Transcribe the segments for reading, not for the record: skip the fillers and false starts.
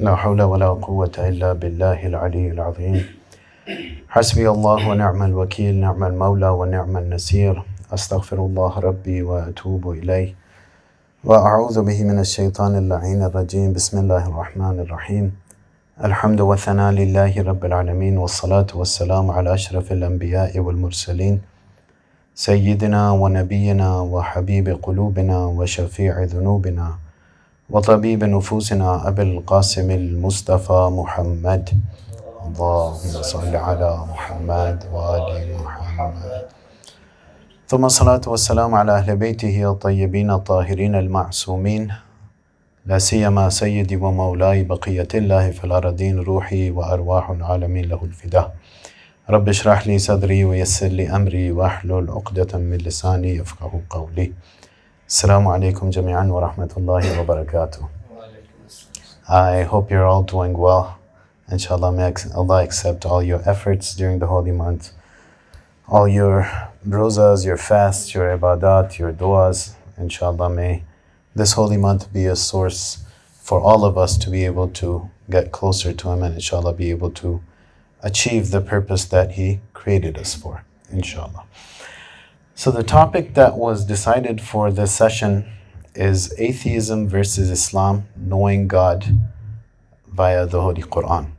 لا حول ولا قوة إلا بالله العلي العظيم حسبي الله ونعم الوكيل نعم المولى ونعم النصير أستغفر الله ربي وأتوب إليه وأعوذ به من الشيطان اللعين الرجيم بسم الله الرحمن الرحيم الحمد والثناء لله رب العالمين والصلاة والسلام على أشرف الأنبياء والمرسلين سيدنا ونبينا وحبيب قلوبنا وشفيع ذنوبنا وطبيب نفوسنا أبي القاسم المصطفى محمد اللهم صل على محمد وآل محمد ثم الصلاة والسلام على أهل بيته الطيبين الطاهرين المعصومين لا سيما سيدي ومولاي بقية الله في الأرضين روحي وأرواح العالمين له الفداء رب اشرح لي صدري ويسر لي أمري واحلل عقدة من لساني يفقه قولي Assalamu alaikum jami'an wa rahmatullahi wa barakatuh. I hope you're all doing well. Inshallah, may Allah accept all your efforts during the holy month. All your rozas, your fasts, your ibadat, your du'as. Inshallah, may this holy month be a source for all of us to be able to get closer to Him and inshallah be able to achieve the purpose that He created us for. Inshallah. So the topic that was decided for this session is atheism versus Islam, knowing God via the Holy Quran.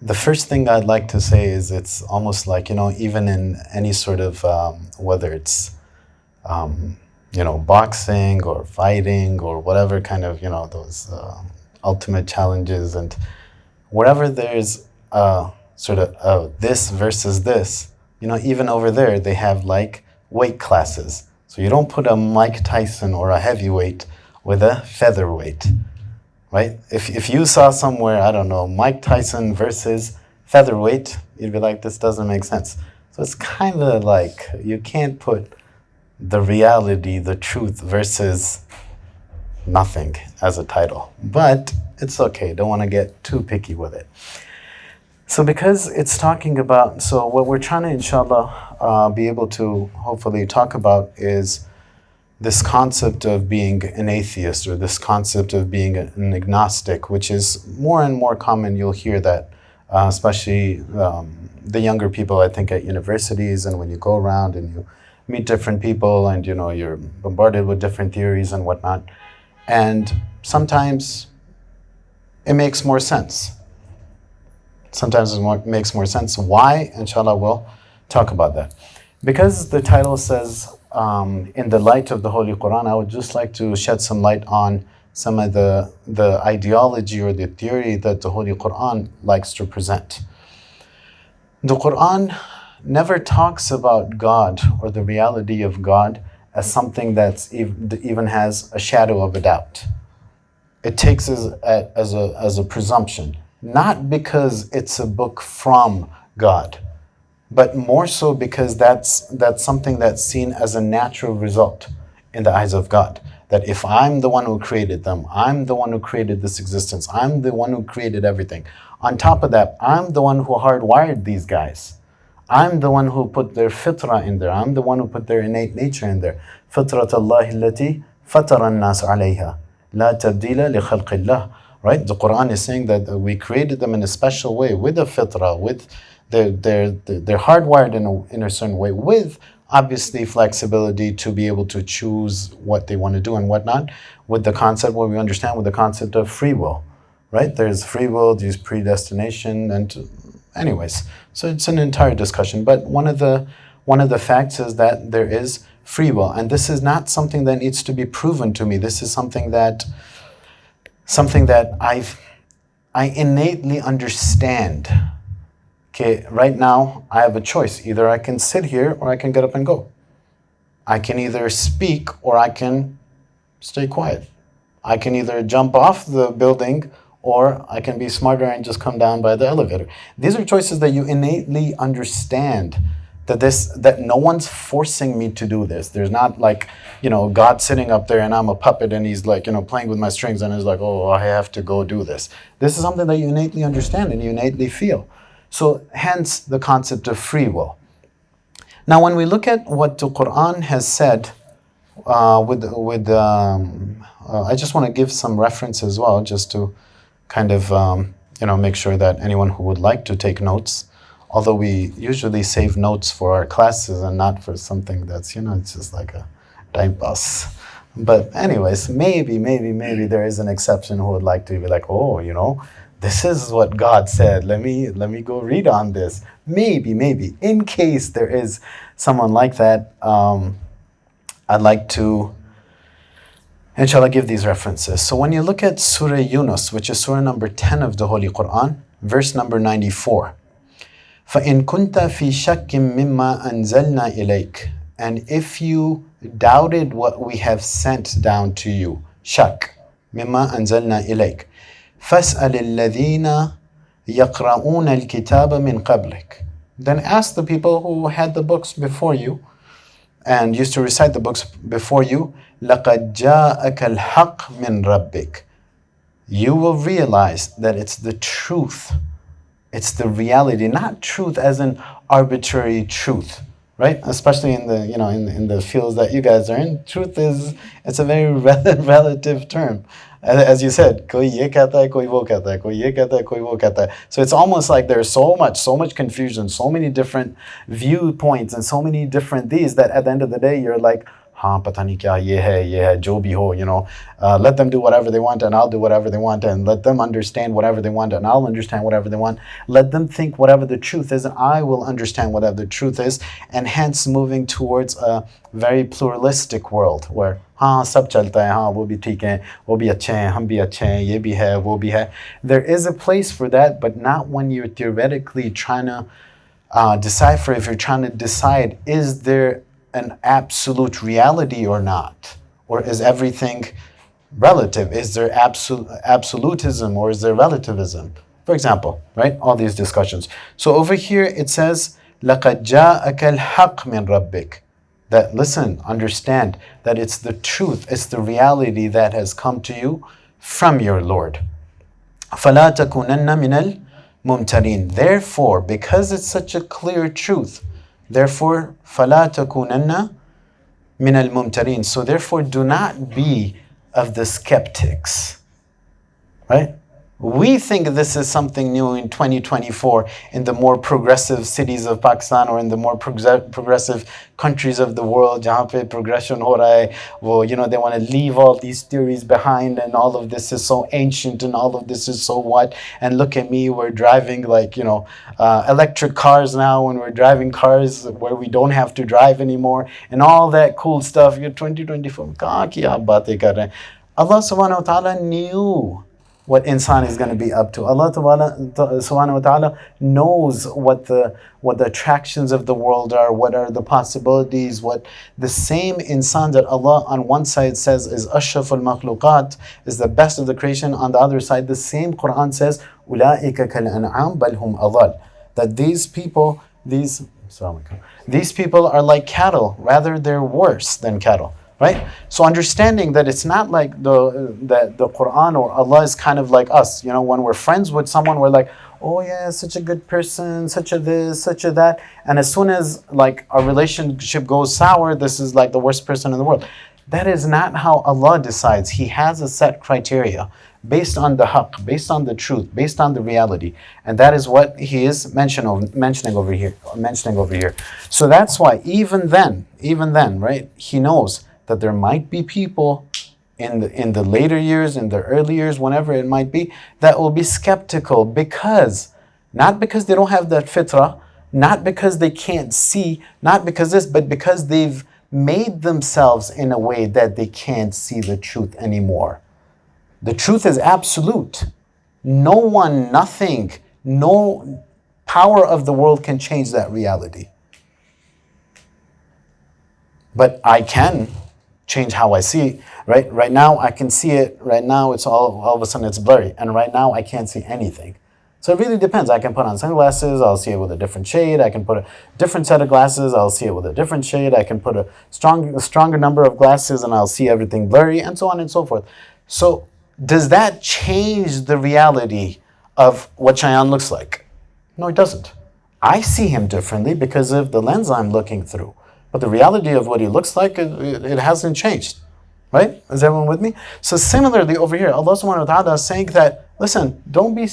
The first thing I'd like to say is it's almost like, even in any sort of, whether it's, boxing or fighting or whatever kind of, those ultimate challenges, and wherever there's sort of this versus this, even over there, they have like weight classes. So you don't put a Mike Tyson or a heavyweight with a featherweight, right? If you saw somewhere, I don't know, Mike Tyson versus featherweight, you'd be like, this doesn't make sense. So it's kind of like you can't put the reality, the truth versus nothing as a title. But it's okay, don't want to get too picky with it. So because it's talking about, so what we're trying to inshallah be able to hopefully talk about is this concept of being an atheist or this concept of being an agnostic, which is more and more common. You'll hear that, especially the younger people, I think, at universities, and when you go around and you meet different people and you're bombarded with different theories and whatnot. And sometimes it makes more sense. Sometimes it makes more sense. Why? Inshallah, we'll talk about that. Because the title says, in the light of the Holy Quran, I would just like to shed some light on some of the ideology or the theory that the Holy Quran likes to present. The Quran never talks about God or the reality of God as something that's even has a shadow of a doubt. It takes as a presumption. Not because it's a book from God, but more so because that's something that's seen as a natural result in the eyes of God. That if I'm the one who created them, I'm the one who created this existence, I'm the one who created everything. On top of that, I'm the one who hardwired these guys. I'm the one who put their fitra in there. I'm the one who put their innate nature in there. فطرة الله التي فطر الناس عليها لا تبديل لخلق الله. Right? The Quran is saying that we created them in a special way, with a fitra, with they're hardwired in a certain way, with obviously flexibility to be able to choose what they want to do and whatnot, with the concept, what we understand with the concept of free will. Right? There's free will, there's predestination, and anyways. So it's an entire discussion. But one of the facts is that there is free will. And this is not something that needs to be proven to me. This is something that I innately understand. Okay, right now I have a choice. Either I can sit here or I can get up and go. I can either speak or I can stay quiet. I can either jump off the building or I can be smarter and just come down by the elevator. These are choices that you innately understand. That no one's forcing me to do this. There's not like, God sitting up there and I'm a puppet and he's like, playing with my strings and he's like, oh, I have to go do this. This is something that you innately understand and you innately feel. So hence the concept of free will. Now, when we look at what the Quran has said, I just want to give some reference as well, just to kind of make sure that anyone who would like to take notes, although we usually save notes for our classes and not for something that's, it's just like a time pass. But anyways, maybe there is an exception who would like to be like, oh, this is what God said. Let me go read on this. Maybe, in case there is someone like that, I'd like to, inshallah, give these references. So when you look at Surah Yunus, which is Surah number 10 of the Holy Quran, verse number 94, فَإِن كُنْتَ فِي شَكٍّ مِّمَّا أَنزَلْنَا إِلَيْكَ, and if you doubted what we have sent down to you, shak, مِّمَّا أَنزَلْنَا إِلَيْكَ, فَاسْأَلِ الَّذِينَ يَقْرَؤُونَ الْكِتَابَ مِنْ قَبْلِكَ, then ask the people who had the books before you and used to recite the books before you, لَقَدْ جَاءَكَ الْحَقِّ مِنْ رَبِّكَ, you will realize that it's the truth, it's the reality, not truth as an arbitrary truth, right? Especially in the in the fields that you guys are in, truth it's a very relative term. As you said, koi ye kehta hai, koi wo kehta hai, koi ye kehta hai, koi wo kehta hai. So it's almost like there's so much confusion, so many different viewpoints, and so many different these that at the end of the day you're like, हाँ पता नहीं क्या ये है जो भी हो, let them do whatever they want and I'll do whatever they want, and let them understand whatever they want and I'll understand whatever they want. Let them think whatever the truth is and I will understand whatever the truth is, and hence moving towards a very pluralistic world where हाँ सब चलता है, हाँ वो भी ठीक है, वो भी अच्छे हैं, हम भी अच्छे हैं, ये भी है, वो भी है. There is a place for that, but not when you're theoretically trying to decipher, if you're trying to decide, is there an absolute reality or not? Or is everything relative? Is there absolutism or is there relativism? For example, right? All these discussions. So over here it says, لَقَدْ جَاءَكَ الْحَقِّ مِنْ رَبِّكَ, that listen, understand that it's the truth, it's the reality that has come to you from your Lord. فَلَا تَكُونَنَّ مِنَ الْمُمْتَرِينَ, therefore, because it's such a clear truth, therefore, فَلَا تَكُونَنَّ مِنَ الْمُمْتَرِينَ, so therefore do not be of the skeptics, right? We think this is something new in 2024 in the more progressive cities of Pakistan or in the more progressive countries of the world, jahan pe progression ho raha hai, wo, they want to leave all these theories behind, and all of this is so ancient and all of this is so what, and look at me, we're driving like, electric cars now, and we're driving cars where we don't have to drive anymore, and all that cool stuff. You're 2024, kahan ki aap baatein kar rahe hain? Allah subhanahu wa ta'ala knew what insan is going to be up to. Allah subhanahu wa ta'ala knows what the attractions of the world are, what are the possibilities, what the same insan that Allah on one side says is ashraful makhluqat, is the best of the creation, on the other side the same Quran says ulaika kal an'am bal hum adall, that these people are like cattle, rather they're worse than cattle. Right? So understanding that it's not like the Quran or Allah is kind of like us. When we're friends with someone, we're like, oh yeah, such a good person, such a this, such a that. And as soon as like our relationship goes sour, this is like the worst person in the world. That is not how Allah decides. He has a set criteria based on the haqq, based on the truth, based on the reality. And that is what He is mentioning over here. So that's why even then, right, He knows that there might be people in the later years, in the early years, whenever it might be, that will be skeptical not because they don't have that fitrah, not because they can't see, not because this, but because they've made themselves in a way that they can't see the truth anymore. The truth is absolute. No one, nothing, no power of the world can change that reality. But I can change how I see it, right? Right now I can see it, right now it's all of a sudden it's blurry, and right now I can't see anything. So it really depends. I can put on sunglasses, I'll see it with a different shade. I can put a different set of glasses, I'll see it with a different shade. I can put a stronger number of glasses and I'll see everything blurry, and so on and so forth. So does that change the reality of what Shayan looks like? No, it doesn't. I see him differently because of the lens I'm looking through. But the reality of what he looks like, it hasn't changed. Right? Is everyone with me? So similarly over here, Allah subhanahu wa ta'ala is saying that, listen, don't be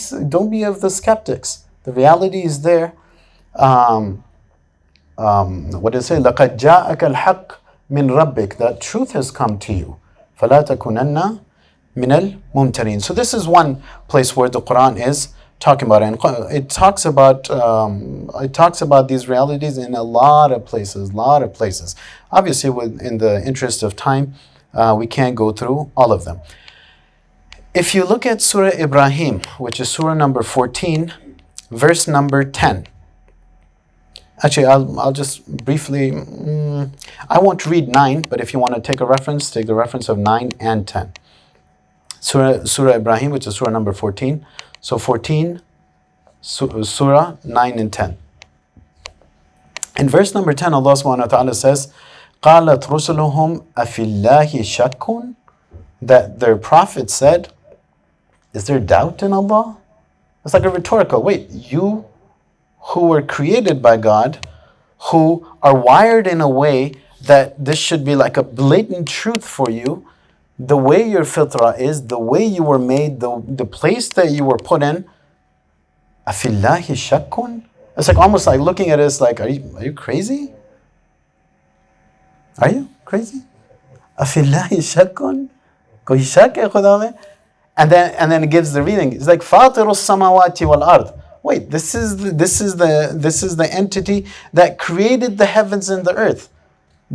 of the skeptics. The reality is there. What does it say? لَقَدْ جَاءَكَ الْحَقِّ مِنْ رَبِّكَ. That truth has come to you. فَلَا تَكُونَنَّ مِنَ الْمُمْتَرِينَ. So this is one place where the Quran is talking about it. And it talks about these realities in a lot of places. Obviously, in the interest of time, we can't go through all of them. If you look at Surah Ibrahim, which is Surah number 14, verse number 10. Actually, I'll just briefly, I won't read 9, but if you want to take a reference, take the reference of 9 and 10. Surah Ibrahim, which is Surah number 14. So 14, Surah 9 and 10. In verse number 10, Allah subhanahu wa ta'ala says, قَالَتْ رُسُلُهُمْ أَفِي اللَّهِ شَكٌّ. That their prophet said, is there doubt in Allah? It's like a rhetorical, wait, you who were created by God, who are wired in a way that this should be like a blatant truth for you, the way your fitrah is, the way you were made, the place that you were put in, أَفِي اللَّهِ شَكٌّ. It's like almost like looking at it, it's like, are you crazy? Are you crazy? أَفِي اللَّهِ شَكٌّ. Koi shak hai Khuda mein? And then it gives the reading. It's like فَاطِرُ السَّمَاوَاتِ وَالْأَرْضِ. Wait, this is the entity that created the heavens and the earth.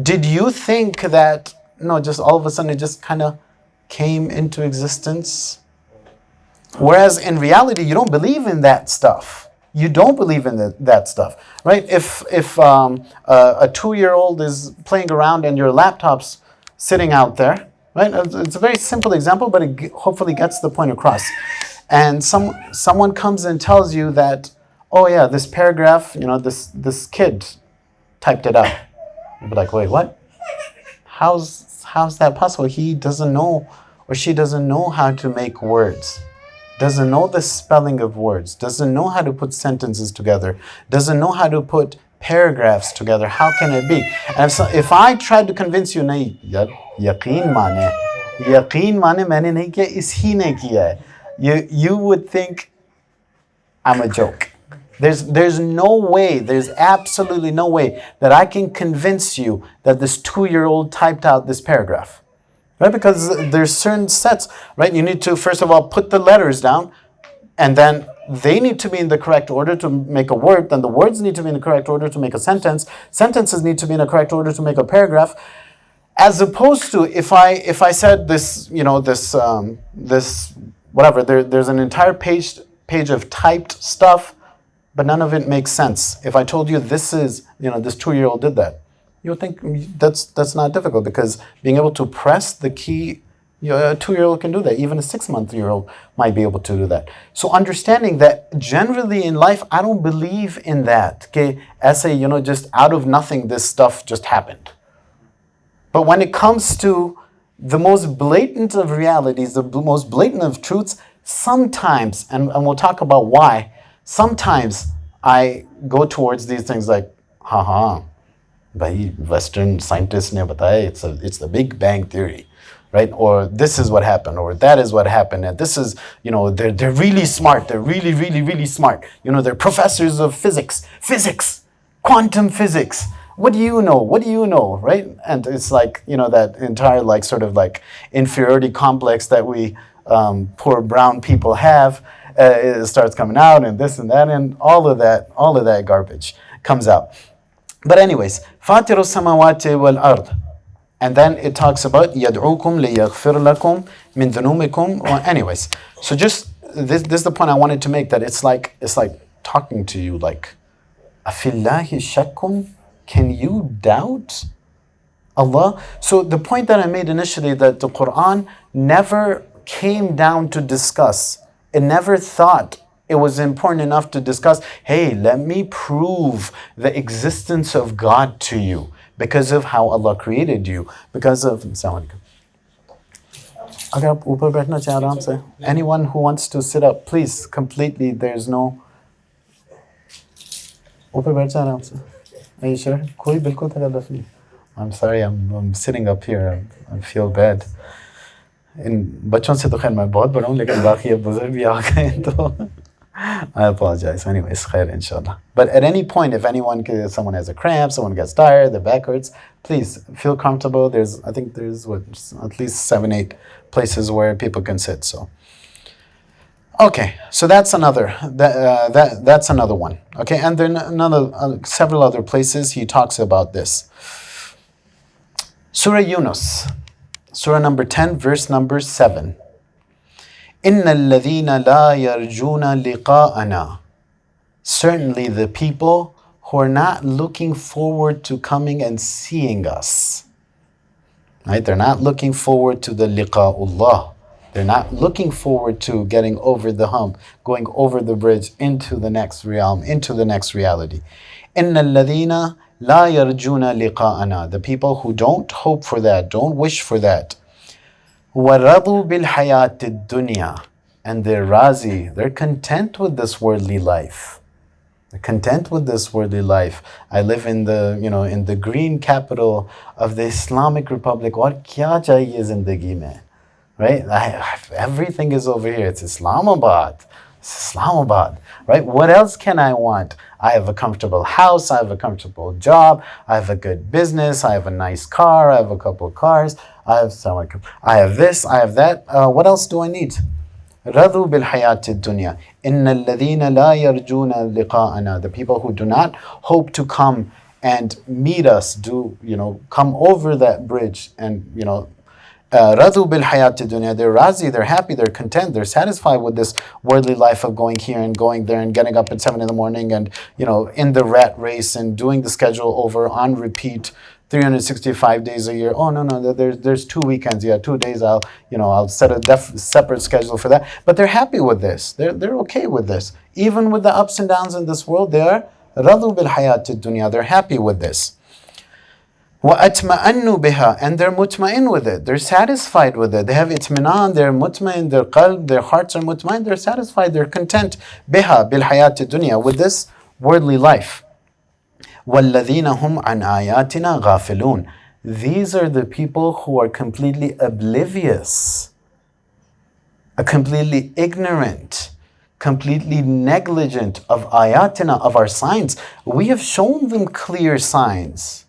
Did you think that, no, just all of a sudden it just kind of came into existence? Whereas in reality, you don't believe in that stuff. You don't believe in that stuff, right? If a 2-year-old is playing around and your laptop's sitting out there, right? It's a very simple example, but it hopefully gets the point across. And someone comes and tells you that, oh yeah, this paragraph, this kid typed it out. You'll be like, wait, what? How's that possible? He doesn't know, or she doesn't know how to make words, doesn't know the spelling of words, doesn't know how to put sentences together, doesn't know how to put paragraphs together. How can it be? And if I tried to convince you, nahi, yaqeen maane maine nahi kiya, ishi ne kiya hai. You would think I'm a joke. There's no way, there's absolutely no way that I can convince you that this 2-year-old typed out this paragraph. Right? Because there's certain sets, right? You need to, first of all, put the letters down, and then they need to be in the correct order to make a word, then the words need to be in the correct order to make a sentence, sentences need to be in the correct order to make a paragraph. As opposed to if I said this, this whatever, there's an entire page of typed stuff, but none of it makes sense. If I told you this is, this 2-year-old did that, you would think that's not difficult, because being able to press the key, a 2-year-old can do that. Even a 6-month-old might be able to do that. So understanding that generally in life, I don't believe in that. Okay, aise, just out of nothing, this stuff just happened. But when it comes to the most blatant of realities, the most blatant of truths, sometimes, and we'll talk about why, sometimes I go towards these things like, haha, bhai, Western scientists ne bataya, it's the Big Bang Theory, right? Or this is what happened, or that is what happened, and this is, they're really smart, they're really, really, really smart. They're professors of physics, quantum physics. What do you know, right? And it's like, that entire sort of inferiority complex that we poor brown people have, it starts coming out, and this and that, and all of that garbage comes out. But anyways, فَاطِرُ السَّمَاوَاتِ وَالْأَرْضِ. And then it talks about يَدْعُوكُمْ لِيَغْفِرْ لَكُمْ مِنْ ذُنُوبِكُمْ. Anyways, so just this is the point I wanted to make, that it's like talking to you like, أَفِي اللَّهِ شَكٌّ. Can you doubt Allah? So the point that I made initially, that the Quran never came down to discuss, it never thought it was important enough to discuss, hey, let me prove the existence of God to you because of how Allah created you, because of... Anyone who wants to sit up, please, completely, there's no... Are you sure? कोई बिल्कुल तकल्लुफ़ नहीं. I'm sorry, I'm sitting up here. I feel bad. इन बच्चों से तो खैर मैं बहुत बड़ा हूँ, लेकिन बाकी अब बुजुर्ग भी आ गए हैं तो I apologize. Anyways, khair inshallah. But at any point, if someone has a cramp, someone gets tired, their back hurts, please feel comfortable. I think there's at least 7, 8 places where people can sit. So, okay, so that's another that's another one. Okay, and then several other places he talks about this. Surah Yunus, Surah number 10, verse number 7. إِنَّ الَّذِينَ لَا يَرْجُونَ لِقَاءَنَا. Certainly the people who are not looking forward to coming and seeing us. Right? They're not looking forward to the liqa'ullah. They're not looking forward to getting over the hump, going over the bridge into the next realm, into the next reality. إِنَّ الَّذِينَ لَا يَرْجُونَ لِقَاءَنَا. The people who don't hope for that, don't wish for that. وَرَضُوا بِالْحَيَاةِ الدُّنْيَا. And they're razi, they're content with this worldly life. They're content with this worldly life. I live in the green capital of the Islamic Republic. What kya chahiye zindagi mein? Right? Everything is over here. It's Islamabad. It's Islamabad. Right? What else can I want? I have a comfortable house. I have a comfortable job. I have a good business. I have a nice car. I have a couple of cars. I have this. I have that. What else do I need? رَضُوا بِالْحَيَاةِ الدُّنْيَا إِنَّ الَّذِينَ لَا يَرْجُونَ لِقَاءَنَا. The people who do not hope to come and meet us, come over that bridge and, رَضُوا بِالْحَيَاةِ الدُّنْيَا. They're razi, they're happy, they're content, they're satisfied with this worldly life of going here and going there and getting up at 7 in the morning and, in the rat race and doing the schedule over on repeat 365 days a year. Oh, no, there's 2 weekends. Yeah, 2 days I'll set a separate schedule for that. But they're happy with this. They're okay with this. Even with the ups and downs in this world, they are رَضُوا بِالْحَيَاةِ الدُّنْيَا. They're happy with this. وَأَتْمَأَنُّوا بِهَا. And they're mutma'in with it. They're satisfied with it. They have itminan, they're mutma'in, their qalb, their hearts are mutma'in, they're satisfied, they're content. بِهَا بِالْحَيَاةِ الدُّنْيَا. With this worldly life. وَالَّذِينَ هُمْ عَنْ آيَاتِنَا غَافِلُونَ. These are the people who are completely oblivious, completely ignorant, completely negligent of ayatina, of our signs. We have shown them clear signs.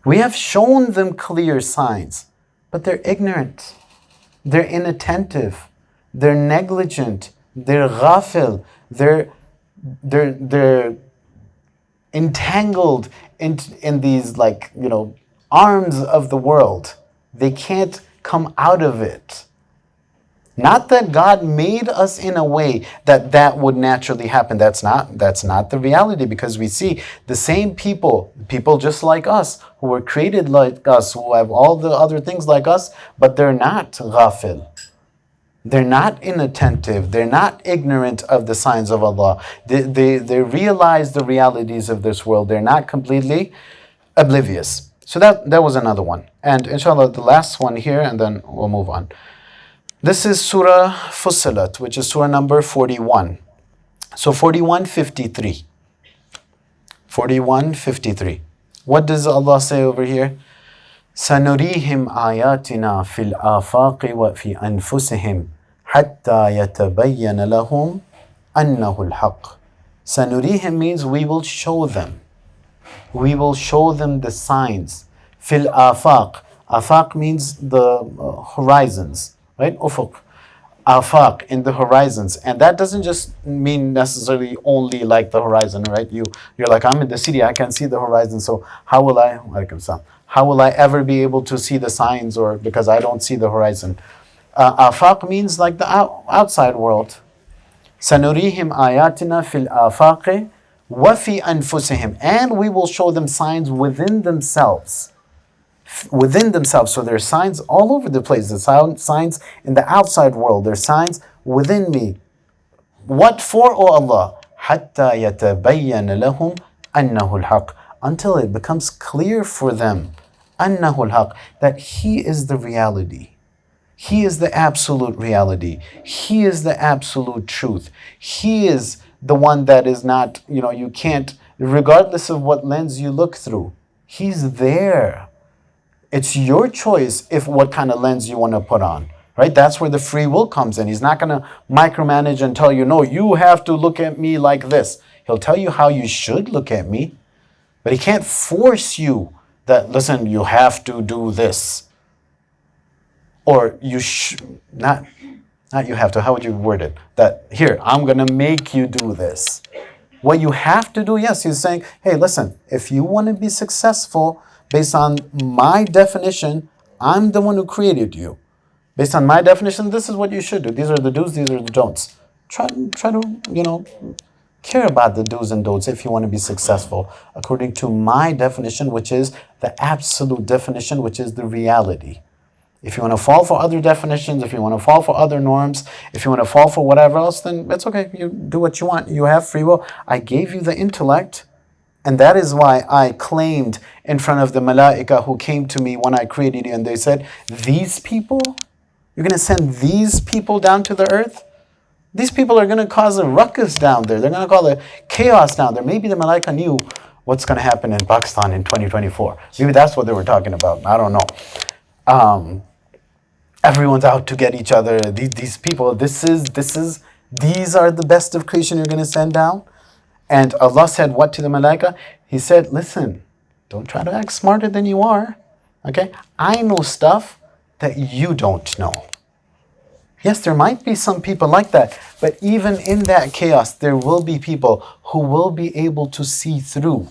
We have shown them clear signs, but they're ignorant. They're inattentive. They're negligent. They're ghafil. They're entangled in these arms of the world. They can't come out of it. Not that God made us in a way that would naturally happen. That's not the reality, because we see the same people just like us, who were created like us, who have all the other things like us, but they're not ghafil. They're not inattentive. They're not ignorant of the signs of Allah. They realize the realities of this world. They're not completely oblivious. So that was another one. And inshallah, the last one here, and then we'll move on. This is Surah Fussilat, which is Surah number 41. So 41:53. 41:53. What does Allah say over here? سَنُرِيهِمْ آيَاتِنَا فِي الْآفَاقِ وَفِي أَنفُسِهِمْ حَتَّى يَتَبَيَّنَ لَهُمْ أَنَّهُ الْحَقِّ. سَنُرِيهِمْ means we will show them. We will show them the signs. فِي الْآفَاقِ. Afaq means the horizons, right? Ufuq. Afaq, in the horizons. And that doesn't just mean necessarily only like the horizon, right? You're like, I'm in the city, I can see the horizon, so how will I ever be able to see the signs, or because I don't see the horizon? Afaq means like the outside world. سَنُرِيهِمْ آيَاتِنَا فِي الْآفَاقِ وَفِي أَنفُسِهِمْ. And we will show them signs within themselves. Within themselves. So there are signs all over the place. There's signs in the outside world. There's signs within me. What for, O Allah? حَتَّى يَتَبَيَّنَ لَهُمْ أَنَّهُ الْحَقِّ. Until it becomes clear for them, أَنَّهُ الْحَقِّ, that He is the reality. He is the absolute reality. He is the absolute truth. He is the one that is not, you can't, regardless of what lens you look through, He's there. It's your choice if what kind of lens you want to put on, right? That's where the free will comes in. He's not going to micromanage and tell you, no, you have to look at me like this. He'll tell you how you should look at me, but he can't force you that, listen, you have to do this. Or you should, not you have to, how would you word it? That, here, I'm going to make you do this. What you have to do, yes, he's saying, hey, listen, if you want to be successful based on my definition, I'm the one who created you. Based on my definition, this is what you should do. These are the do's, these are the don'ts. Try to, care about the do's and don'ts if you want to be successful according to my definition, which is the absolute definition, which is the reality. If you want to fall for other definitions, if you want to fall for other norms, if you want to fall for whatever else, then it's okay. You do what you want. You have free will. I gave you the intellect, and that is why I claimed in front of the malaika who came to me when I created you, and they said, these people? You're going to send these people down to the earth? These people are going to cause a ruckus down there. They're going to cause a chaos down there. Maybe the malaika knew what's going to happen in Pakistan in 2024. Maybe that's what they were talking about. I don't know. Everyone's out to get each other. These people, these are the best of creation you're going to send down. And Allah said what to the malaika? He said, listen, don't try to act smarter than you are. Okay? I know stuff that you don't know. Yes, there might be some people like that, but even in that chaos, there will be people who will be able to see through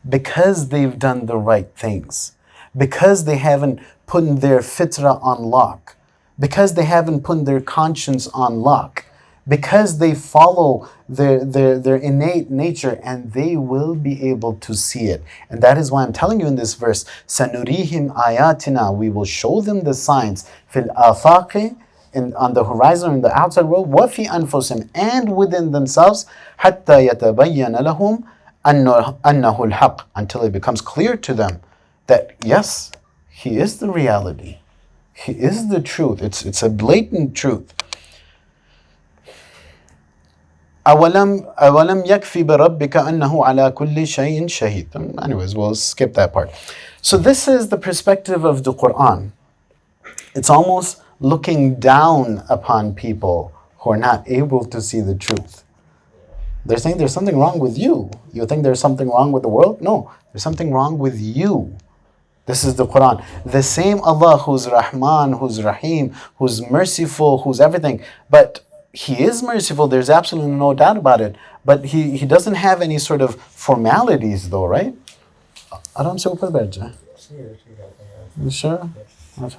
because they've done the right things, because they haven't put their fitrah on lock, because they haven't put their conscience on lock, because they follow their innate nature, and they will be able to see it. And that is why I'm telling you in this verse, سَنُرِيهِمْ آيَاتِنَا, we will show them the signs, فِي الْآفَاقِ, on the horizon, in the outside world, وَفِي أَنفُسِهِمْ, and within themselves, حَتَّى يَتَبَيَّنَ لَهُمْ أَنَّهُ الْحَقِّ, until it becomes clear to them that yes, He is the reality. He is the truth. It's a blatant truth. أَوَلَمْ يَكْفِ بِرَبِّكَ أَنَّهُ عَلَى كُلِّ شَيْءٍ شَهِيدٌ. Anyways, we'll skip that part. So this is the perspective of the Quran. It's almost looking down upon people who are not able to see the truth. They're saying there's something wrong with you. You think there's something wrong with the world? No, there's something wrong with you. This is the Quran. The same Allah who's Rahman, who's Rahim, who's merciful, who's everything. But He is merciful, there's absolutely no doubt about it. But He doesn't have any sort of formalities though, right? Aram se upar baith jaye. You sure? Yes.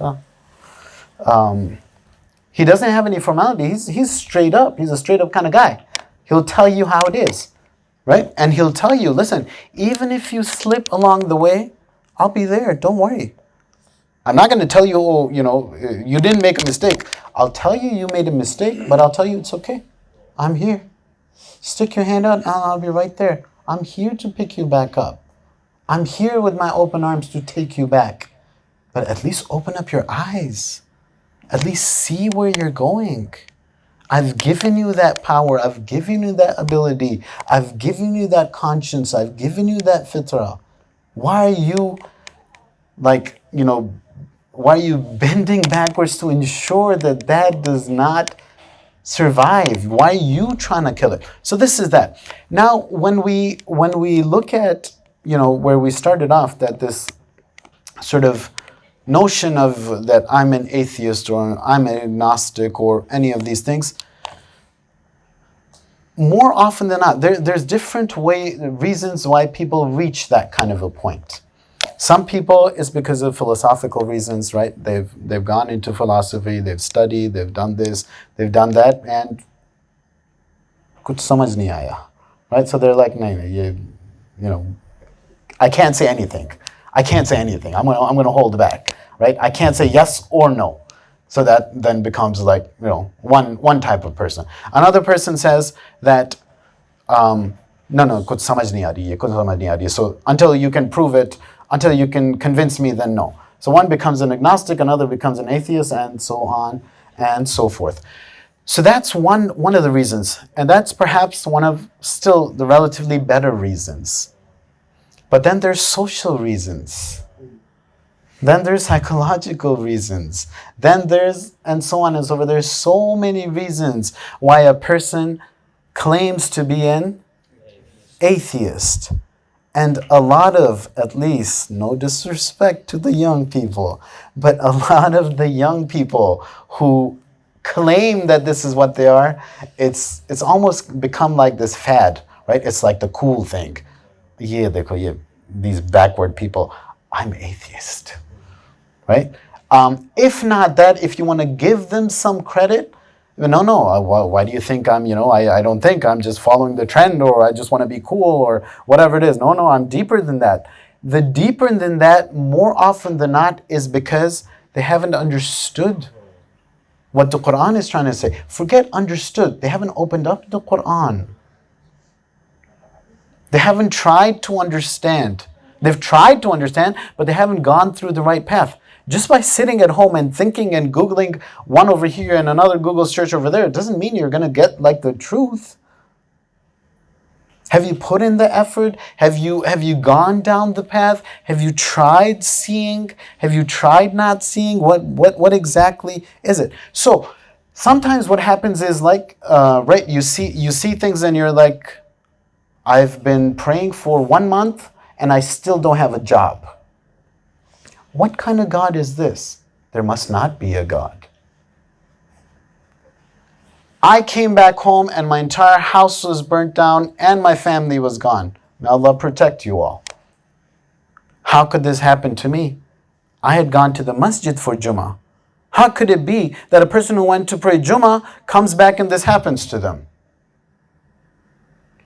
He doesn't have any formality. He's straight up. He's a straight up kind of guy. He'll tell you how it is, right? And he'll tell you, listen, even if you slip along the way, I'll be there. Don't worry. I'm not going to tell you, oh, you didn't make a mistake. I'll tell you you made a mistake, but I'll tell you it's okay. I'm here. Stick your hand out and I'll be right there. I'm here to pick you back up. I'm here with my open arms to take you back. But at least open up your eyes. At least see where you're going. I've given you that power. I've given you that ability. I've given you that conscience. I've given you that fitrah. Why are you why are you bending backwards to ensure that that does not survive? Why are you trying to kill it? So this is that. Now, when we look at, where we started off, that this sort of notion of that I'm an atheist or I'm an agnostic or any of these things, more often than not, there's different reasons why people reach that kind of a point. Some people, it's because of philosophical reasons, right? They've gone into philosophy, they've studied, they've done this, they've done that, and kuch samajh nahi aaya, right? So they're like, no, I can't say anything. I can't say anything. I'm gonna hold back, right? I can't say yes or no. So that then becomes like, one type of person. Another person says that, no, kuch samajh nahi aa rahi hai, kuch samajh nahi aa rahi hai. So until you can prove it, until you can convince me, then no. So one becomes an agnostic, another becomes an atheist, and so on and so forth. So that's one of the reasons, and that's perhaps one of still the relatively better reasons. But then there's social reasons. Then there's psychological reasons. Then there's, and so on and so forth. There's so many reasons why a person claims to be an atheist. And a lot of, at least, no disrespect to the young people, but a lot of the young people who claim that this is what they are, it's almost become like this fad, right? It's like the cool thing. Yeah, these backward people, I'm atheist, right? If not that, if you want to give them some credit, no, why do you think I'm, I don't think I'm just following the trend, or I just want to be cool, or whatever it is. No, I'm deeper than that. The deeper than that, more often than not, is because they haven't understood what the Quran is trying to say. Forget understood. They haven't opened up the Quran. They haven't tried to understand. They've tried to understand, but they haven't gone through the right path. Just by sitting at home and thinking and Googling one over here and another Google search over there, it doesn't mean you're going to get like the truth. Have you put in the effort? Have you gone down the path? Have you tried seeing? Have you tried not seeing? What exactly is it? So sometimes what happens is like, right, you see things and you're like, I've been praying for 1 month and I still don't have a job. What kind of God is this? There must not be a God. I came back home and my entire house was burnt down and my family was gone. May Allah protect you all. How could this happen to me? I had gone to the masjid for Jummah. How could it be that a person who went to pray Jummah comes back and this happens to them?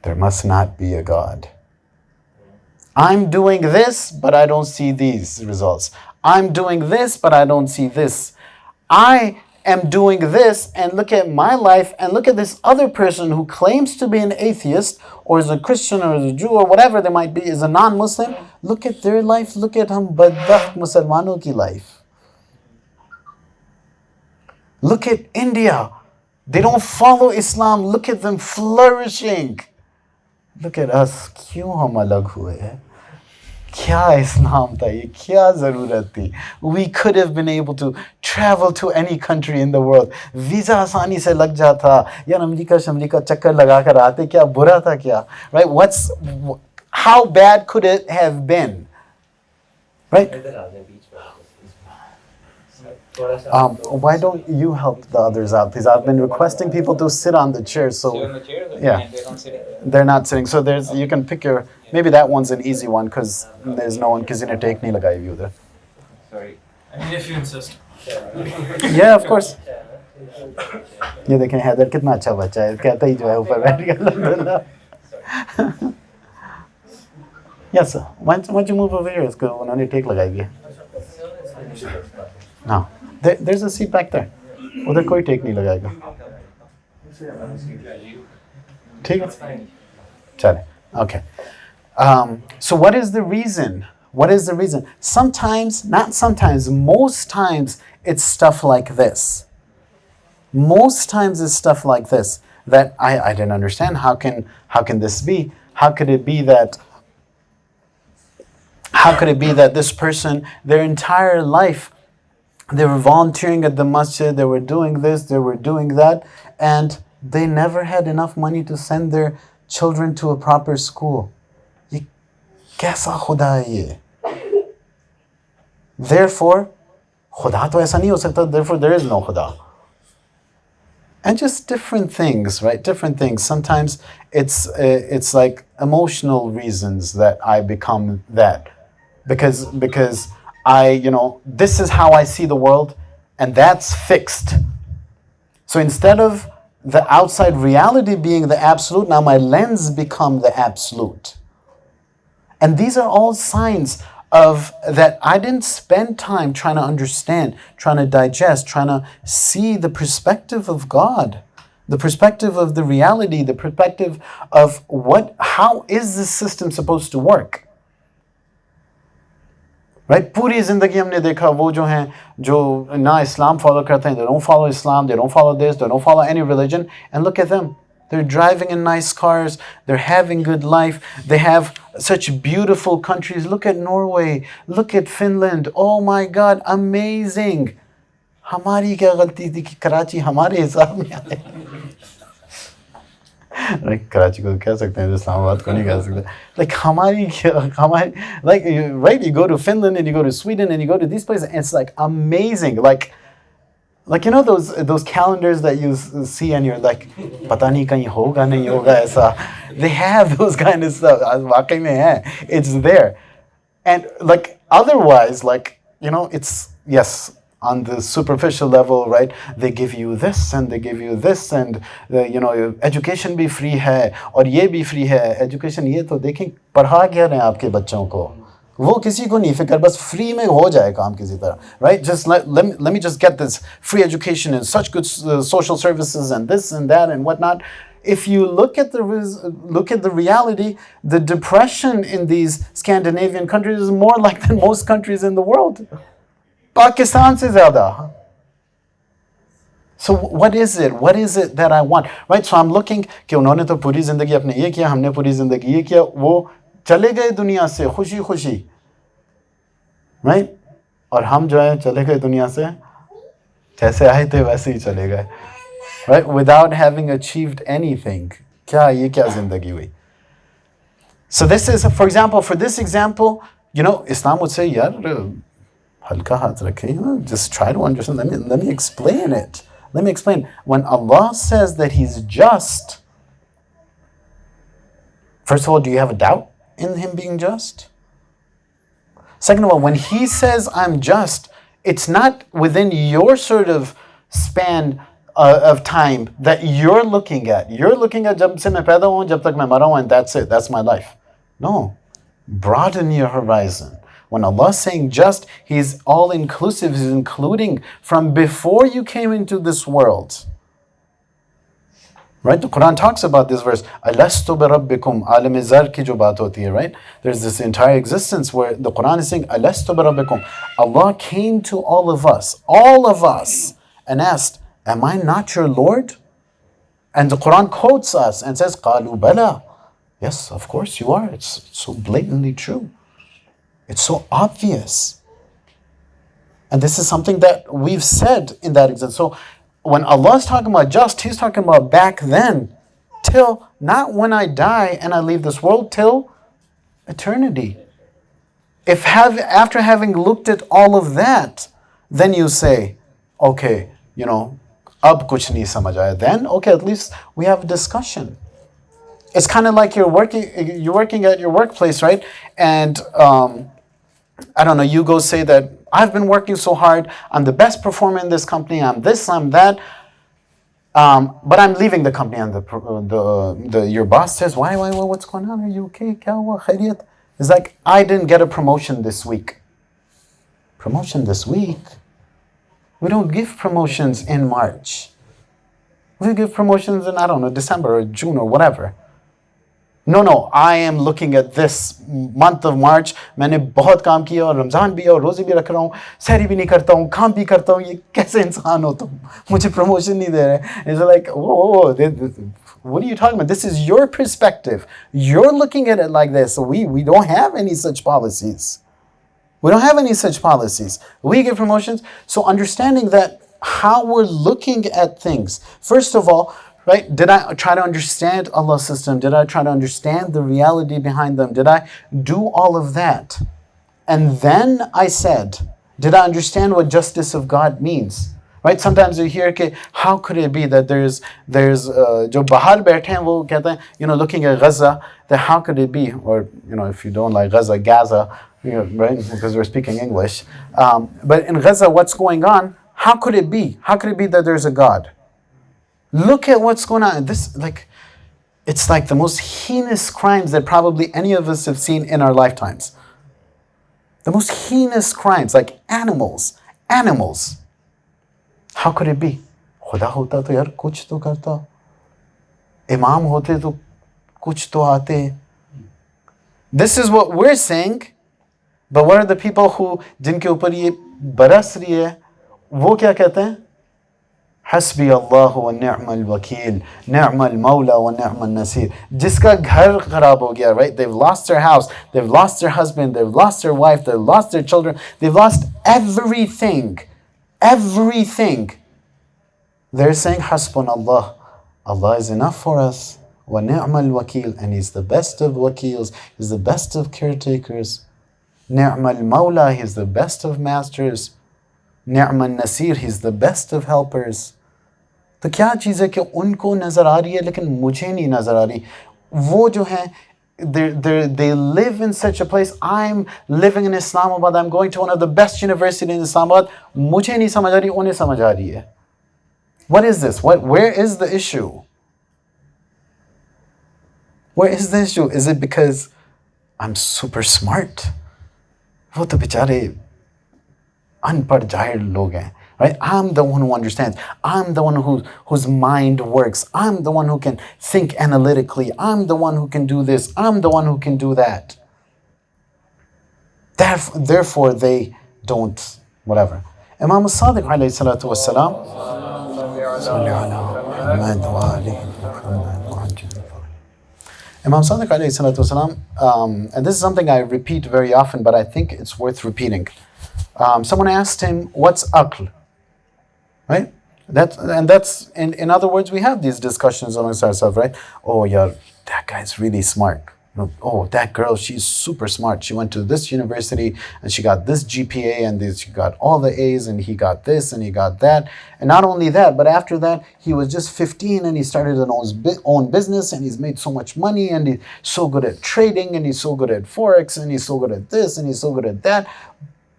There must not be a God. I'm doing this, but I don't see these results. I'm doing this, but I don't see this. I am doing this, and look at my life, and look at this other person who claims to be an atheist, or is a Christian, or is a Jew, or whatever they might be, is a non-Muslim. Look at their life. Look at hum badbakht Musalmano ki life. Look at India. They don't follow Islam. Look at them flourishing. Look at us. क्यों हम अलग हुए हैं? क्या इस्लाम था ये? क्या ज़रूरत थी? We could have been able to travel to any country in the world. Visa आसानी से लग जाता. यार अमेरिका चक्कर लगा कर आते, क्या बुरा था क्या? Right? How bad could it have been? Right? Why don't you help the others out, please? I've been requesting people to sit on the chairs, so yeah, they're not sitting. So you can pick your, maybe that one's an easy one because there's no one. किसी ने take नहीं लगाई हुई उधर. Sorry. I mean, if you insist. Yeah, of course. ये देखें हैदर कितना अच्छा बच्चा है, कहता ही जो है ऊपर बैठ गया. Yes, sir. Why don't you move over here? इसको उन्होंने टेक लगाई है. No. There's a seat back there. उधर कोई टेक नहीं लगाएगा. ठीक है? चले. Okay. So what is the reason? What is the reason? Sometimes, not sometimes, most times it's stuff like this. Most times it's stuff like this that I didn't understand. How can this be? How could it be that this person, their entire life, they were volunteering at the masjid, they were doing this, they were doing that, and they never had enough money to send their children to a proper school. Ye kaisa khuda hai ye? Therefore, khuda to aisa nahi ho sakta, therefore there is no khuda. And just different things, right? Different things. Sometimes it's like emotional reasons that I become that. Because this is how I see the world, and that's fixed. So instead of the outside reality being the absolute, now my lens become the absolute. And these are all signs of that I didn't spend time trying to understand, trying to digest, trying to see the perspective of God, the perspective of the reality, the perspective of how is this system supposed to work? Right? पूरी ज़िंदगी हमने देखा वो जो हैं जो ना इस्लाम follow करते हैं, they don't follow Islam, they don't follow this, they don't follow any religion, and look at them. They're driving in nice cars. They're having good life. They have such beautiful countries. Look at Norway. Look at Finland. Oh my God, amazing. हमारी क्या गलती थी कि कराची हमारे हिसाब में आए? Like Karachi को कह सकते हैं, इस्लामाबाद को नहीं कह सकते. Like हमारी like right, you go to Finland and you go to Sweden and you go to these places and it's like amazing. Like you know those calendars that you see and you're like पता नहीं कहीं होगा नहीं होगा ऐसा. They have those kind of stuff. वाकई में है. It's there. And like otherwise, like, you know, it's, yes, on the superficial level, right? They give you this and they give you this and you know, education भी free है और ये भी free है. Education ये तो देखें पढ़ा क्या रहे हैं आपके बच्चों को, वो किसी को नहीं फिक्र, बस free में हो जाए काम किसी तरह, right? Just let me just get this free education and such good social services and this and that and whatnot. If you look at the reality, the depression in these Scandinavian countries is more like than most countries in the world. Pakistan se zyada. So what is it? What is it that I want? Right? So I'm looking कि उन्होंने तो पूरी जिंदगी अपने ये किया, हमने पूरी जिंदगी ये किया, वो चले गए दुनिया से खुशी खुशी, right? और हम जो है चले गए दुनिया से जैसे आए थे वैसे ही चले गए, right? Without having achieved anything. क्या ये क्या जिंदगी हुई? So this is, for example, for this example, you know, Islam would say, यार halka hath rakhe, you know, just try to understand. Let me explain it. Let me explain. When Allah says that He's just, first of all, do you have a doubt in Him being just? Second of all, when He says I'm just, it's not within your sort of span of time that you're looking at. You're looking at jab se main paida hu, jab tak main mara hu, and that's it. That's my life. No. Broaden your horizon. When Allah is saying just, He's all inclusive. He's including from before you came into this world. Right? The Quran talks about this verse. Alastu bi rabbikum, alam zar ki jo baat hoti hai, right? There's this entire existence where the Quran is saying, Alastu bi rabbikum. Allah came to all of us, and asked, am I not your Lord? And the Quran quotes us and says, Qalu bala. Yes, of course you are. It's so blatantly true. It's so obvious. And this is something that we've said in that example. So when Allah is talking about just, He's talking about back then, till, not when I die and I leave this world, till eternity. If after having looked at all of that, then you say, okay, you know, ab kuch nahi samajh aaya, then okay, at least we have a discussion. It's kind of like you're working at your workplace, right? And I don't know, you go say that I've been working so hard, I'm the best performer in this company, I'm this, I'm that, but I'm leaving the company. And your boss says, why, what's going on? Are you okay? Kya hua? Khairiyat? It's like, I didn't get a promotion this week. Promotion this week? We don't give promotions in March. We give promotions in, I don't know, December or June or whatever. No, I am looking at this month of March. मैंने बहुत काम किया और रमज़ान भी और रोज़े भी रख रहा हूँ, सहरी भी नहीं करता हूँ, काम भी करता हूँ. ये कैसे इंसान हो तुम? मुझे promotion नहीं दे रहे. It's like, whoa, what are you talking about? This is your perspective. You're looking at it like this. So we don't have any such policies. We don't have any such policies. We give promotions. So understanding that how we're looking at things. First of all, right? Did I try to understand Allah's system? Did I try to understand the reality behind them? Did I do all of that? And then I said, did I understand what justice of God means? Right? Sometimes you hear, okay, how could it be that there's jo bahar baithe hain wo kehte hain, you know, looking at Gaza, that how could it be? Or, you know, if you don't like Gaza, you know, right? Because we're speaking English. But in Gaza, what's going on? How could it be? How could it be that there's a God? Look at what's going on. This, like, it's like the most heinous crimes that probably any of us have seen in our lifetimes. The most heinous crimes, like animals. How could it be? Khuda hota to yaar kuch to karta. Imam hote to kuch to aate. This is what we're saying, but what are the people who, jinke upar ye baras rahi hai, wo kya kehte hain? حسبي الله ونعم الوكيل نعم المولى ونعم النصير. जिसका घर खराब हो गया, right? They've lost their house, they've lost their husband, they've lost their wife, they've lost their children, they've lost everything. Everything. They're saying Hasbunallah. Allah is enough for us. Wa ni'mal wakil, and He's the best of wakils, He's the best of caretakers. Ni'mal Mawla, He's the best of masters. Ni'mal Nasir, He's the best of helpers. तो क्या चीज़ है कि उनको नज़र आ रही है लेकिन मुझे नहीं नज़र आ रही. वो जो हैं, they live in such a place. I'm living in Islamabad, I'm going to one of the best universities in Islamabad. मुझे नहीं समझ आ रही, उन्हें समझ आ रही है. What is this? Where is the issue? Where is the issue? Is it because I'm super smart? वो तो बेचारे अनपढ़ जाहिर लोग हैं, right? I'm the one who understands. I'm the one whose mind works. I'm the one who can think analytically. I'm the one who can do this. I'm the one who can do that. Therefore, they don't, whatever. Imam al-Sadiq alayhi salatu wassalam, Imam Sadiq alayhi salatu wasalam, and this is something I repeat very often, but I think it's worth repeating. Someone asked him, what's aql? Right? That's in other words, we have these discussions amongst ourselves, right? Oh, yeah, that guy's really smart. Oh, that girl, she's super smart. She went to this university and she got this GPA and she got all the A's and he got this and he got that. And not only that, but after that, he was just 15 and he started an own business and he's made so much money and he's so good at trading and he's so good at Forex and he's so good at this and he's so good at that.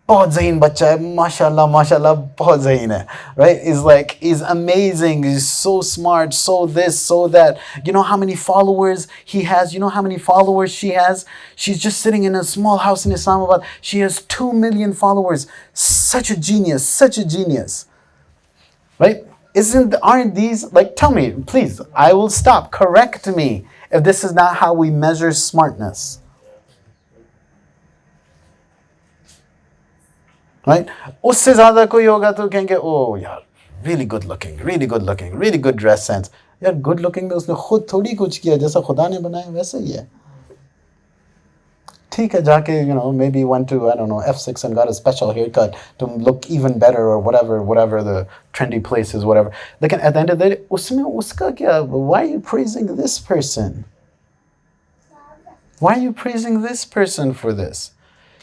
बहुत ज़हीन बच्चा है, माशाल्लाह माशाल्लाह बहुत ज़हीन है, right? He's amazing, he's so smart, so this, so that. You know how many followers he has? You know how many followers she has? She's just sitting in a small house in Islamabad. She has 2 million followers. Such a genius, right? Aren't these, like, tell me, please, I will stop, correct me if this is not how we measure smartness. Right? उससे ज़्यादा कोई होगा तो कहेंगे ओ यार really good looking, really good dress sense. यार good looking में उसने खुद थोड़ी कुछ किया, जैसा खुदा ने बनाया वैसे ही है. ठीक है, जाके maybe went to, I don't know, F6 and got a special haircut to look even better or whatever the trendy place is, whatever. लेकिन at the end of the day उसमें उसका क्या? Why are you praising this person? Why are you praising this person for this?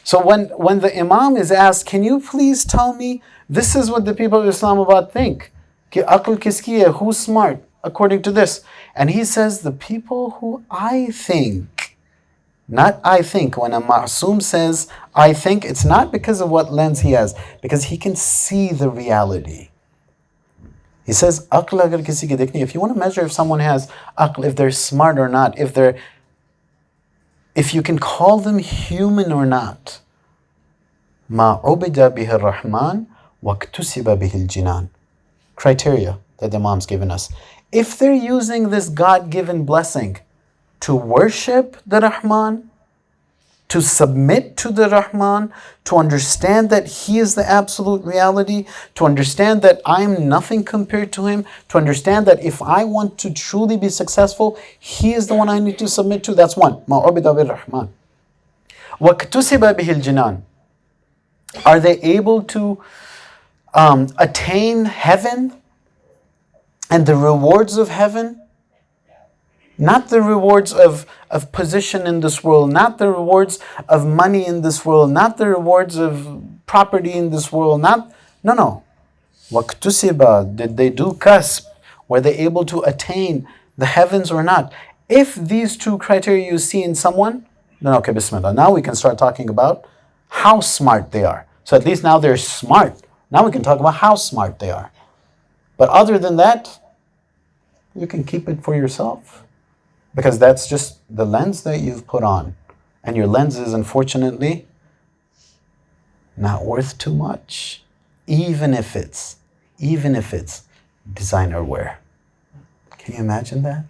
So when the Imam is asked, can you please tell me, this is what the people of Islamabad think. Ki aql kiski hai, who's smart, according to this. And he says, the people who I think. Not I think. When a ma'soom says, I think, it's not because of what lens he has, because he can see the reality. He says, aql agar kisi ki dekhni, if you want to measure if someone has aql, if they're smart or not, if you can call them human or not. Ma ubida bihi ar-Rahman waktusiba bihi al-Jinan. Criteria that the Imam's given us. If they're using this God-given blessing to worship the Rahman, to submit to the Rahman, to understand that He is the absolute reality, to understand that I'm nothing compared to Him, to understand that if I want to truly be successful, He is the one I need to submit to. That's one. Ma'ubida bir-Rahman. وَاكْتُسِبَ بِهِ الْجِنَانِ. Are they able to attain heaven and the rewards of heaven? Not the rewards of position in this world, not the rewards of money in this world, not the rewards of property in this world, no. Waqtusiba, did they do kasb? Were they able to attain the heavens or not? If these two criteria you see in someone, then okay, bismillah. Now we can start talking about how smart they are. So at least now they're smart. Now we can talk about how smart they are. But other than that, you can keep it for yourself. Because that's just the lens that you've put on. And your lens is unfortunately not worth too much. Even if it's designer wear. Can you imagine that?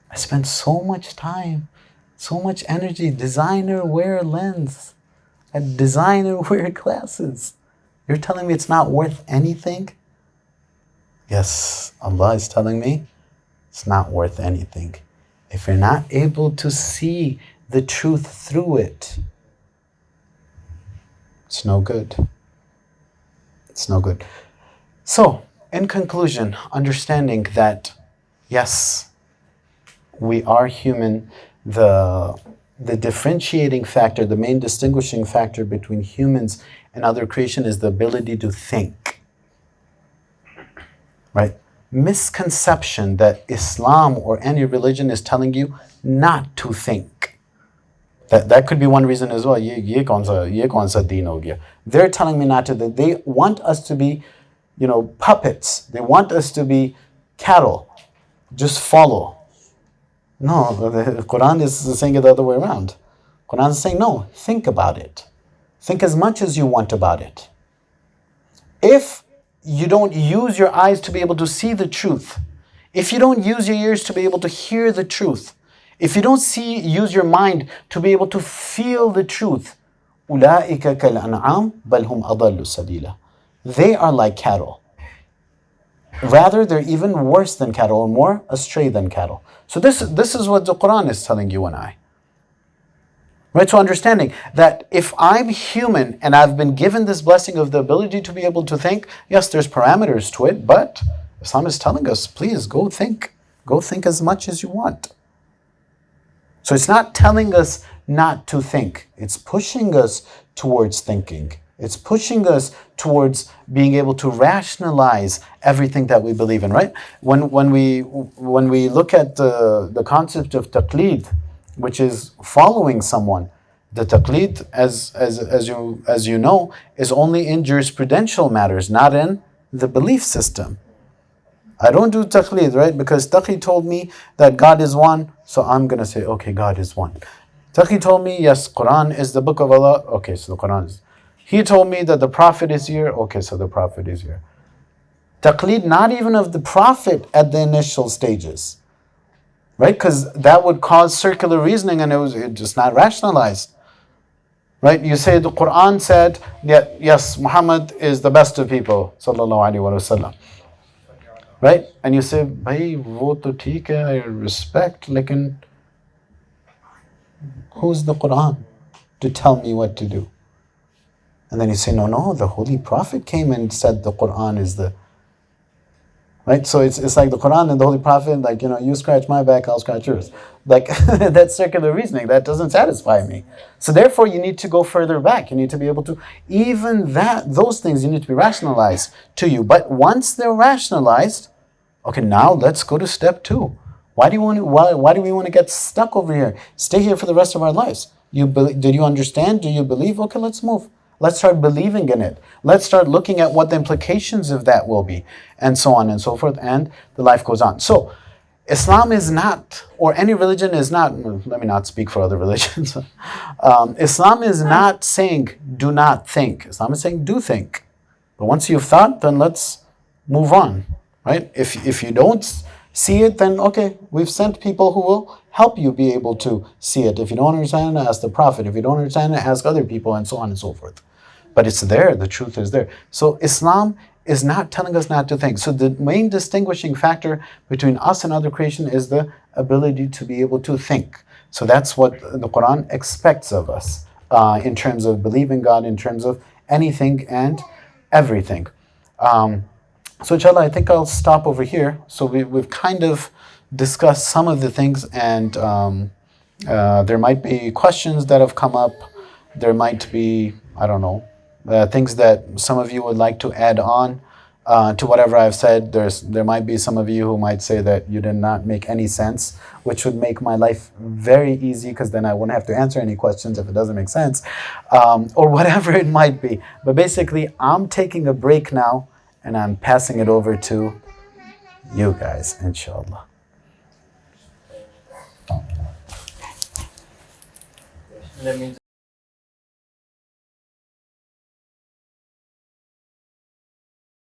I spent so much time, so much energy, designer wear lens and designer wear glasses. You're telling me it's not worth anything? Yes, Allah is telling me it's not worth anything. If you're not able to see the truth through it, it's no good. It's no good. So, in conclusion, understanding that yes, we are human, the differentiating factor, the main distinguishing factor between humans and other creation is the ability to think. Right? Misconception that Islam or any religion is telling you not to think. That could be one reason as well. Ye kaun sa deen ho gaya. They're telling me not to. They want us to be, puppets. They want us to be cattle. Just follow. No, the Quran is saying it the other way around. Quran is saying, no, think about it. Think as much as you want about it. If you don't use your eyes to be able to see the truth, if you don't use your ears to be able to hear the truth, if you don't use your mind to be able to feel the truth, أُولَٰئِكَ كَالْأَنْعَامِ بَلْ هُمْ أَضَلُّ سَبِيلًا. They are like cattle. Rather, they're even worse than cattle or more astray than cattle. So this is what the Quran is telling you and I. Right? So understanding that if I'm human and I've been given this blessing of the ability to be able to think, yes, there's parameters to it, but Islam is telling us, please go think. Go think as much as you want. So it's not telling us not to think. It's pushing us towards thinking. It's pushing us towards being able to rationalize everything that we believe in, right? When we look at the concept of taqleed, which is following someone, the taqleed, as you know, is only in jurisprudential matters, not in the belief system. I don't do taqleed, right? Because Taqi told me that God is one, so I'm going to say, okay, God is one. Taqi told me, yes, Quran is the book of Allah. Okay, so the Quran is. He told me that the Prophet is here. Okay, so the Prophet is here. Taqleed, not even of the Prophet at the initial stages, right? Because that would cause circular reasoning and it just not rationalized. Right? You say the Quran said that, yes, Muhammad is the best of people, sallallahu alaihi wasallam. Right? And you say, bhai, wo to theek hai, I respect, lekin who's the Quran to tell me what to do? And then you say, no, the Holy Prophet came and said the Quran is the... Right? So it's like the Quran and the Holy Prophet, like, you scratch my back, I'll scratch yours. Like, that's circular reasoning. That doesn't satisfy me. So therefore, you need to go further back. You need to be able to... Even those things, you need to be rationalized to you. But once they're rationalized, okay, now let's go to step 2. Why do we want to get stuck over here? Stay here for the rest of our lives. Did you understand? Do you believe? Okay, let's move. Let's start believing in it. Let's start looking at what the implications of that will be, and so on and so forth, and the life goes on. So, Islam is not, or any religion is not, let me not speak for other religions. Islam is not saying, do not think. Islam is saying, do think. But once you've thought, then let's move on, right? If you don't see it, then okay, we've sent people who will help you be able to see it. If you don't understand it, ask the Prophet. If you don't understand it, ask other people, and so on and so forth. But it's there, the truth is there. So Islam is not telling us not to think. So the main distinguishing factor between us and other creation is the ability to be able to think. So that's what the Quran expects of us in terms of believing God, in terms of anything and everything. So inshallah, I think I'll stop over here. So we've kind of discussed some of the things, and there might be questions that have come up. There might be, I don't know, things that some of you would like to add on to whatever I've said. There might be some of you who might say that you did not make any sense, which would make my life very easy, because then I wouldn't have to answer any questions if it doesn't make sense, or whatever it might be. But basically, I'm taking a break now, and I'm passing it over to you guys, inshallah. Let me